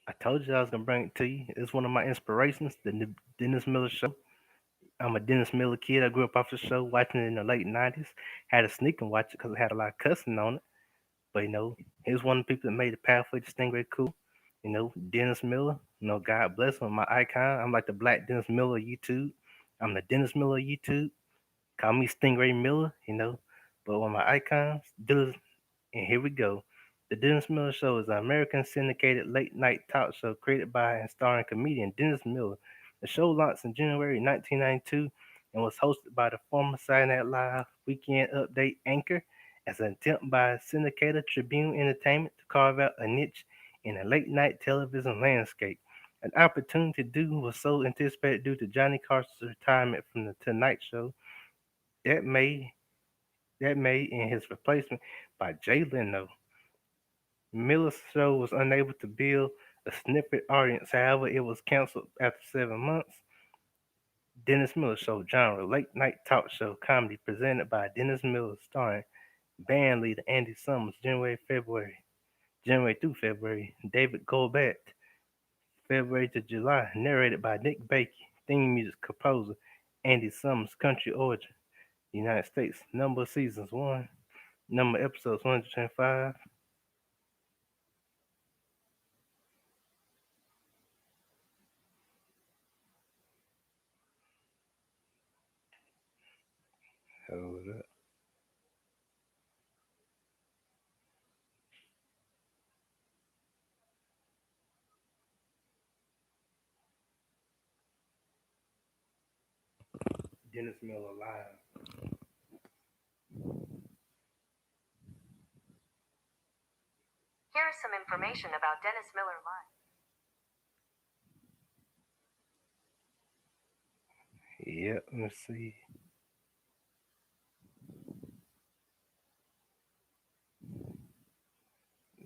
I told you I was gonna bring it to you. It's one of my inspirations, the Dennis Miller Show. I'm a Dennis Miller kid. I grew up off the show, watching it in the late '90s. Had to sneak and watch it because it had a lot of cussing on it. But he was one of the people that made the Pathway to Stingray cool. Dennis Miller. God bless him. My icon. I'm like the Black Dennis Miller of YouTube. I'm the Dennis Miller of YouTube. Call me Stingray Miller. But one of my icons, and here we go. The Dennis Miller Show is an American syndicated late night talk show created by and starring comedian Dennis Miller. The show launched in January 1992 and was hosted by the former Saturday Night Live Weekend Update anchor as an attempt by syndicator Tribune Entertainment to carve out a niche in the late night television landscape. An opportunity to do was so anticipated due to Johnny Carson's retirement from the Tonight Show that made in his replacement by Jay Leno. Miller's show was unable to build a snippet audience, however, it was canceled after 7 months. Dennis Miller Show genre, late night talk show comedy presented by Dennis Miller, starring band leader Andy Summers, January through February, David Goldblatt, February to July, narrated by Nick Bakey, theme music composer Andy Summers, country origin, United States, number of seasons 1, number of episodes 105. Hold up. Dennis Miller Live. Here's some information about Dennis Miller Live. Yep, let's see.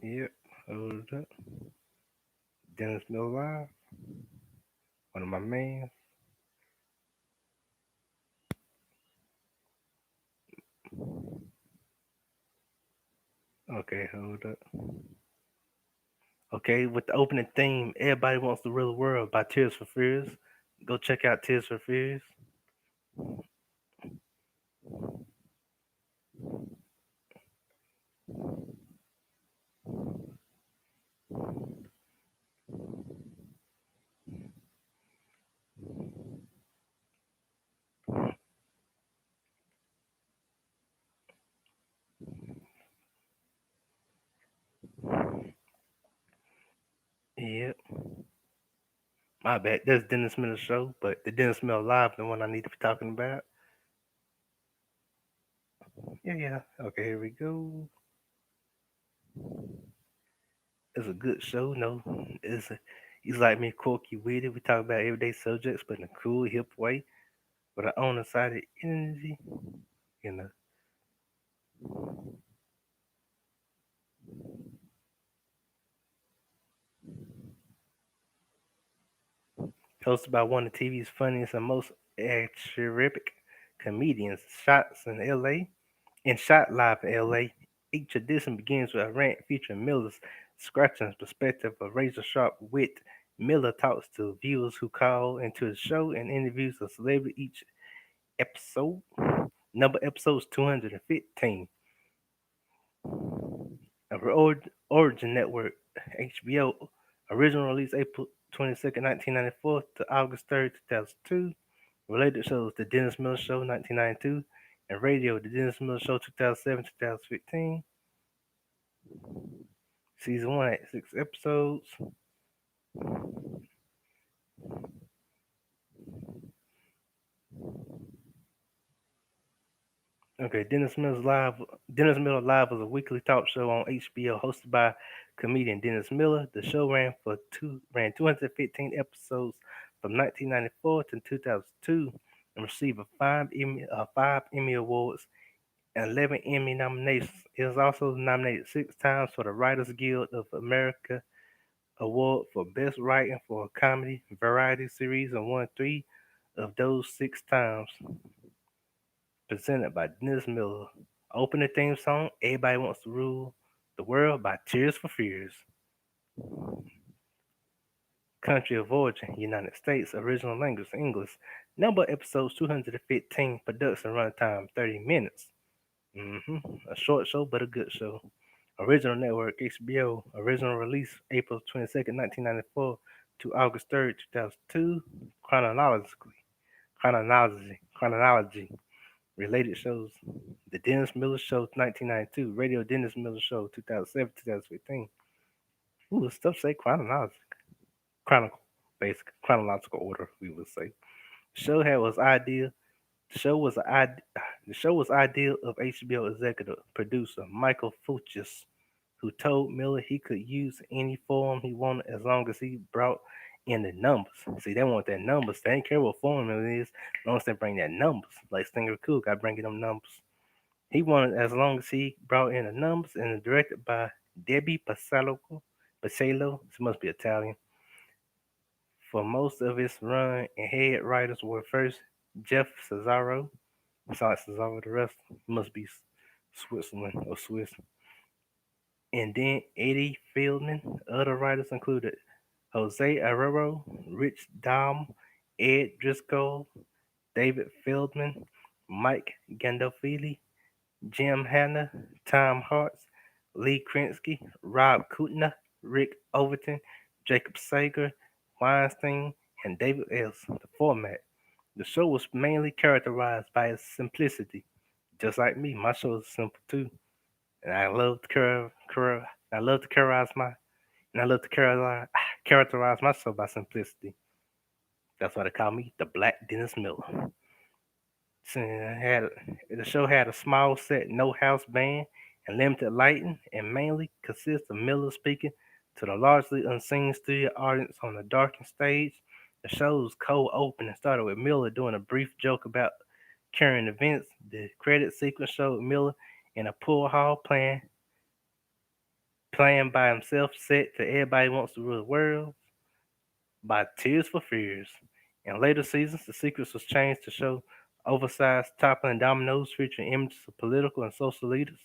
Yep, hold up. Dennis Miller Live, one of my mans. Okay, hold up. Okay, with the opening theme, Everybody Wants to Rule the World by Tears for Fears. Go check out Tears for Fears. Yep, my bad. That's Dennis Miller Show, but the Dennis Miller Live, the one I need to be talking about. Yeah, yeah. Okay, here we go. It's a good show, no. He's like me, quirky, witty. We talk about everyday subjects, but in a cool, hip way, with an on-sided energy. You know, hosted by one of TV's funniest and most acerbic comedians, shots in L.A. and shot live in L.A. Each edition begins with a rant featuring Miller's scratching perspective of razor-sharp wit. Miller talks to viewers who call into his show and interviews a celebrity each episode. Number episodes 215. Origin Network, HBO. Original release April 22nd, 1994 to August 3rd, 2002. Related shows The Dennis Miller Show 1992 and radio The Dennis Miller Show 2007 2015. Season 1 had 6 episodes. Okay, Dennis Miller Live was a weekly talk show on HBO hosted by comedian Dennis Miller. The show ran 215 episodes from 1994 to 2002 and received five Emmy awards and 11 Emmy nominations. It was also nominated 6 times for the Writers Guild of America Award for Best Writing for a Comedy Variety Series and won 3 of those 6 times. Presented by Dennis Miller. Opening theme song, Everybody Wants to Rule the World by Tears for Fears. Country of origin, United States. Original language, English. Number of episodes, 215. Production runtime, 30 minutes. A short show, but a good show. Original network, HBO. Original release, April 22nd, 1994 to August 3rd, 2002. Chronologically. Chronology. Related shows. The Dennis Miller Show, 1992. Radio Dennis Miller Show, 2007, 2015. Ooh, stuff say chronological. Chronicle, basic chronological order, we would say. The show had was ideal. The show was the show was ideal of HBO executive producer Michael Fuchs, who told Miller he could use any form he wanted as long as he brought in the numbers. See, they want that numbers. They ain't care what form it is, as long as they bring that numbers. Like Stinger Cool got bringing them numbers. He wanted as long as he brought in the numbers and directed by Debbie Pacello. She must be Italian. For most of its run, and head writers were first Jeff Cesaro. Besides Cesaro, the rest must be Switzerland or Swiss. And then Eddie Feldman. Other writers included Jose Arrero, Rich Dahm, Ed Driscoll, David Feldman, Mike Gandolfini, Jim Hanna, Tom Hartz, Lee Krinsky, Rob Kutner, Rick Overton, Jacob Sager, Weinstein, and David Els. The format. The show was mainly characterized by its simplicity. Just like me, my show is simple too. And I love to characterize my and I love to characterize myself by simplicity. That's why they call me the Black Dennis Miller. So, the show had a small set, no house band, and limited lighting, and mainly consists of Miller speaking to the largely unseen studio audience on a darkened stage. The show's cold opening started with Miller doing a brief joke about current events. The credit sequence showed Miller in a pool hall playing by himself, set to Everybody Wants to Rule the World by Tears for Fears. In later seasons, the sequence was changed to show oversized toppling dominoes featuring images of political and social leaders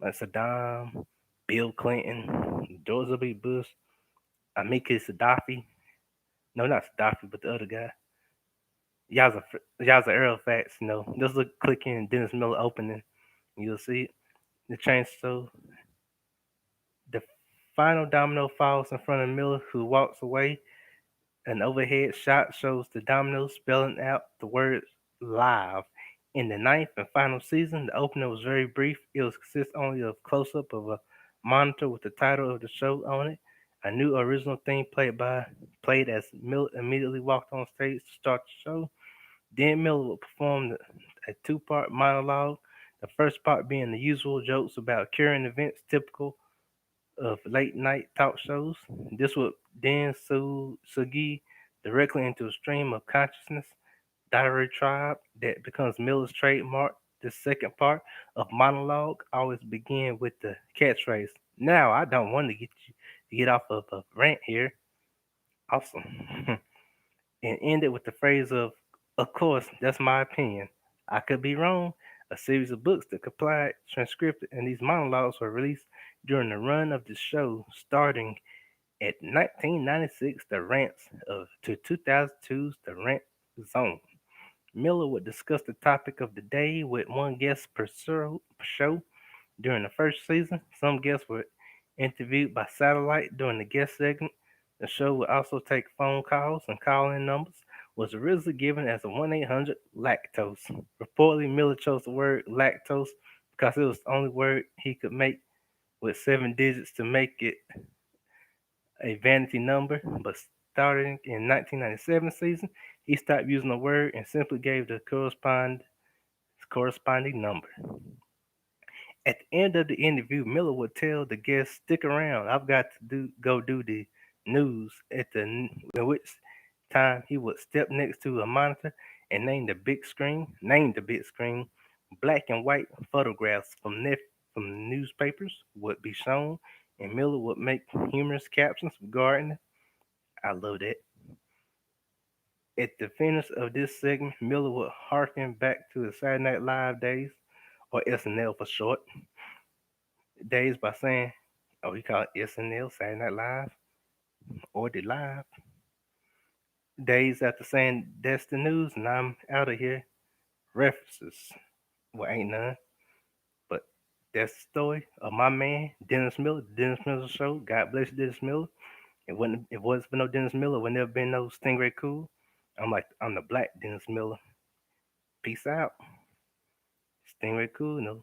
like Saddam, Bill Clinton, George W. Bush, Amiki Gaddafi. No, not Gaddafi, but the other guy. Yaza Arafat, just look, click in Dennis Miller opening, you'll see it. The change so the final domino falls in front of Miller, who walks away. An overhead shot shows the dominoes spelling out the words live. In the ninth and final season, the opening was very brief. It was consist only of close up of a monitor with the title of the show on it. A new original theme played as Miller immediately walked on stage to start the show. Then Miller would perform a two-part monologue. The first part being the usual jokes about current events typical of late night talk shows. This would then Sugi directly into a stream of consciousness diatribe that becomes Miller's trademark. The second part of monologue always begin with the catchphrase. Now I don't want to get you to get off of a rant here. Awesome. And ended with the phrase of course, that's my opinion. I could be wrong. A series of books that complied, transcribed, and these monologues were released during the run of the show, starting at 1996, The Rants to 2002's The Rant Zone. Miller would discuss the topic of the day with one guest per show. During the first season, some guests were interviewed by satellite during the guest segment. The show would also take phone calls, and call-in numbers was originally given as a 1-800 lactose. Reportedly, Miller chose the word lactose because it was the only word he could make with 7 digits to make it a vanity number, but starting in 1997 season, he stopped using the word and simply gave the corresponding number. At the end of the interview, Miller would tell the guests, "Stick around. I've got to go do the news." In which time he would step next to a monitor and name the big screen. Black and white photographs from newspapers would be shown, and Miller would make humorous captions regarding. I love that. At the finish of this segment, Miller would harken back to the Saturday Night Live days, or SNL for short, days by saying, oh, he called it SNL, Saturday Night Live, or the Live. Days after saying that's the news, and I'm out of here. References. Well, ain't none. But that's the story of my man, Dennis Miller, the Dennis Miller Show. God bless you, Dennis Miller. It wasn't for no Dennis Miller, would never been no Stingray Cool. I'm the black Dennis Miller. Peace out. Stingray Cool, no.